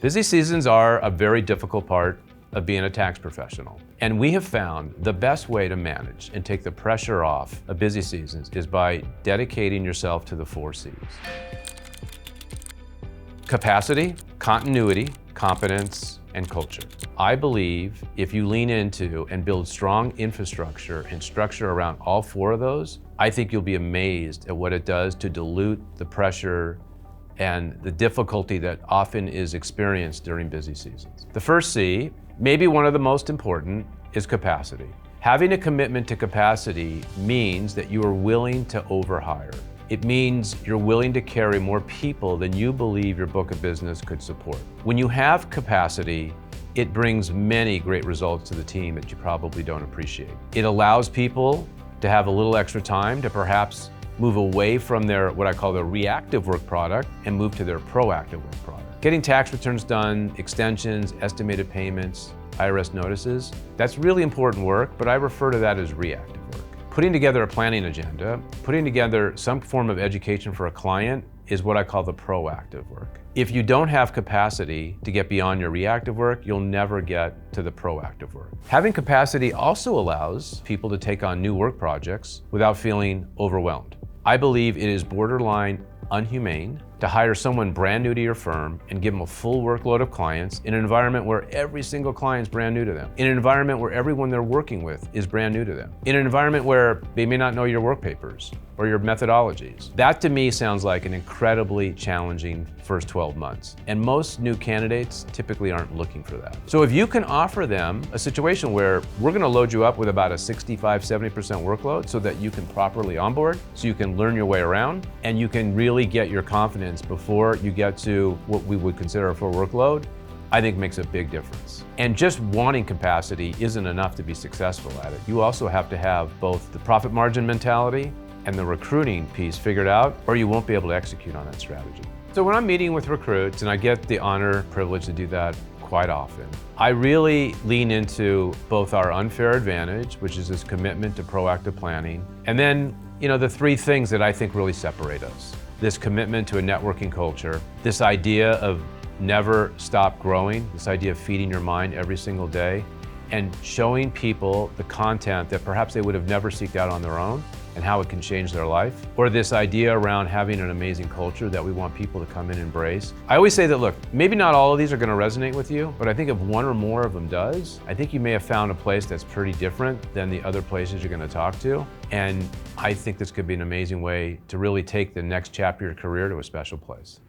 Busy seasons are a very difficult part of being a tax professional. And we have found the best way to manage and take the pressure off of busy seasons is by dedicating yourself to the 4 C's. Capacity, continuity, competence, and culture. I believe if you lean into and build strong infrastructure and structure around all 4 of those, I think you'll be amazed at what it does to dilute the pressure and the difficulty that often is experienced during busy seasons. The first C, maybe one of the most important, is capacity. Having a commitment to capacity means that you are willing to overhire. It means you're willing to carry more people than you believe your book of business could support. When you have capacity, it brings many great results to the team that you probably don't appreciate. It allows people to have a little extra time to perhaps move away from their, what I call their reactive work product, and move to their proactive work product. Getting tax returns done, extensions, estimated payments, IRS notices, that's really important work, but I refer to that as reactive work. Putting together a planning agenda, putting together some form of education for a client is what I call the proactive work. If you don't have capacity to get beyond your reactive work, you'll never get to the proactive work. Having capacity also allows people to take on new work projects without feeling overwhelmed. I believe it is borderline unhumane to hire someone brand new to your firm and give them a full workload of clients in an environment where every single client is brand new to them, in an environment where everyone they're working with is brand new to them, in an environment where they may not know your work papers or your methodologies. That to me sounds like an incredibly challenging first 12 months. And most new candidates typically aren't looking for that. So if you can offer them a situation where we're gonna load you up with about a 65, 70% workload so that you can properly onboard, so you can learn your way around, and you can really get your confidence before you get to what we would consider a full workload, I think makes a big difference. And just wanting capacity isn't enough to be successful at it. You also have to have both the profit margin mentality and the recruiting piece figured out, or you won't be able to execute on that strategy. So when I'm meeting with recruits, and I get the honor, privilege to do that quite often, I really lean into both our unfair advantage, which is this commitment to proactive planning, and then, the 3 things that I think really separate us. This commitment to a networking culture, this idea of never stop growing, this idea of feeding your mind every single day, and showing people the content that perhaps they would have never seeked out on their own and how it can change their life, or this idea around having an amazing culture that we want people to come in and embrace. I always say that, look, maybe not all of these are gonna resonate with you, but I think if one or more of them does, I think you may have found a place that's pretty different than the other places you're gonna talk to. And I think this could be an amazing way to really take the next chapter of your career to a special place.